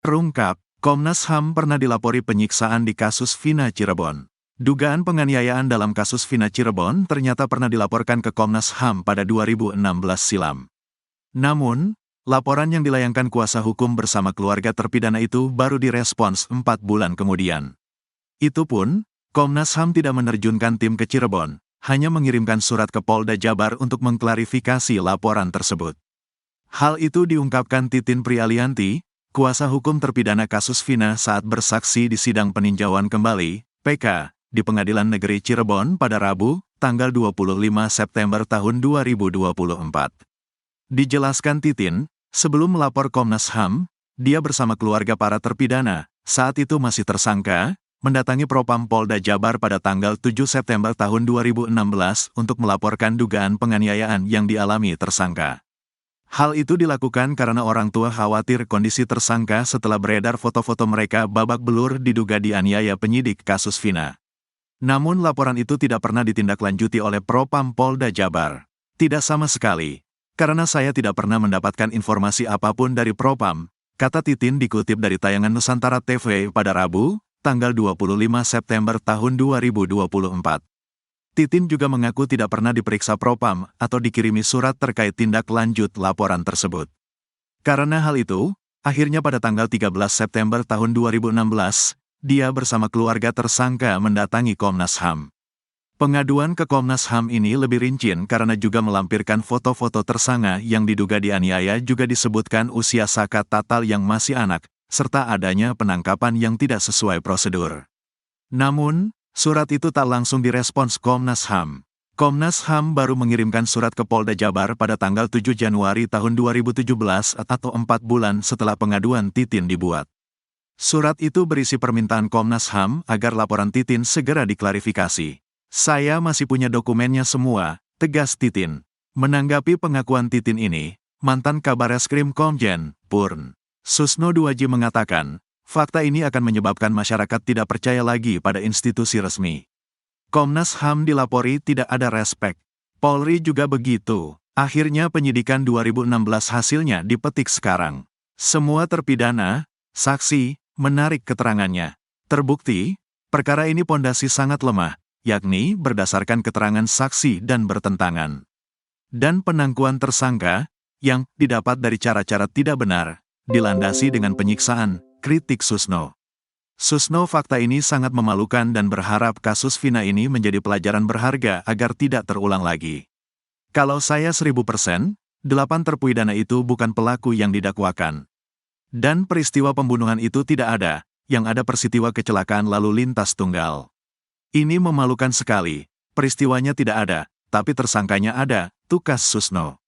Terungkap, Komnas HAM pernah dilapori penyiksaan di kasus Vina Cirebon. Dugaan penganiayaan dalam kasus Vina Cirebon ternyata pernah dilaporkan ke Komnas HAM pada 2016 silam. Namun, laporan yang dilayangkan kuasa hukum bersama keluarga terpidana itu baru direspons 4 bulan kemudian. Itu pun, Komnas HAM tidak menerjunkan tim ke Cirebon, hanya mengirimkan surat ke Polda Jabar untuk mengklarifikasi laporan tersebut. Hal itu diungkapkan Titin Prialianti, kuasa hukum terpidana kasus Vina saat bersaksi di sidang peninjauan kembali, PK, di Pengadilan Negeri Cirebon pada Rabu, tanggal 25 September tahun 2024. Dijelaskan Titin, sebelum melapor Komnas HAM, dia bersama keluarga para terpidana, saat itu masih tersangka, mendatangi Propam Polda Jabar pada tanggal 7 September tahun 2016 untuk melaporkan dugaan penganiayaan yang dialami tersangka. Hal itu dilakukan karena orang tua khawatir kondisi tersangka setelah beredar foto-foto mereka babak belur diduga dianiaya penyidik kasus Vina. Namun laporan itu tidak pernah ditindaklanjuti oleh Propam Polda Jabar. Tidak sama sekali. Karena saya tidak pernah mendapatkan informasi apapun dari Propam, kata Titin dikutip dari tayangan Nusantara TV pada Rabu, tanggal 25 September tahun 2024. Titin juga mengaku tidak pernah diperiksa Propam atau dikirimi surat terkait tindak lanjut laporan tersebut. Karena hal itu, akhirnya pada tanggal 13 September tahun 2016, dia bersama keluarga tersangka mendatangi Komnas HAM. Pengaduan ke Komnas HAM ini lebih rinci karena juga melampirkan foto-foto tersangka yang diduga dianiaya, juga disebutkan usia Saka Tatal yang masih anak, serta adanya penangkapan yang tidak sesuai prosedur. Namun, surat itu tak langsung direspons Komnas HAM. Komnas HAM baru mengirimkan surat ke Polda Jabar pada tanggal 7 Januari tahun 2017 atau 4 bulan setelah pengaduan Titin dibuat. Surat itu berisi permintaan Komnas HAM agar laporan Titin segera diklarifikasi. Saya masih punya dokumennya semua, tegas Titin. Menanggapi pengakuan Titin ini, mantan Kabareskrim Komjen, Purn. Susno Duaji mengatakan, fakta ini akan menyebabkan masyarakat tidak percaya lagi pada institusi resmi. Komnas HAM dilapori tidak ada respek. Polri juga begitu. Akhirnya penyidikan 2016 hasilnya dipetik sekarang. Semua terpidana, saksi, menarik keterangannya. Terbukti, perkara ini pondasi sangat lemah, yakni berdasarkan keterangan saksi dan bertentangan. Dan penangguhan tersangka, yang didapat dari cara-cara tidak benar, dilandasi dengan penyiksaan, kritik Susno. Susno, fakta ini sangat memalukan dan berharap kasus Vina ini menjadi pelajaran berharga agar tidak terulang lagi. Kalau saya 1000%, 8 terpidana itu bukan pelaku yang didakwakan. Dan peristiwa pembunuhan itu tidak ada, yang ada peristiwa kecelakaan lalu lintas tunggal. Ini memalukan sekali, peristiwanya tidak ada, tapi tersangkanya ada, tukas Susno.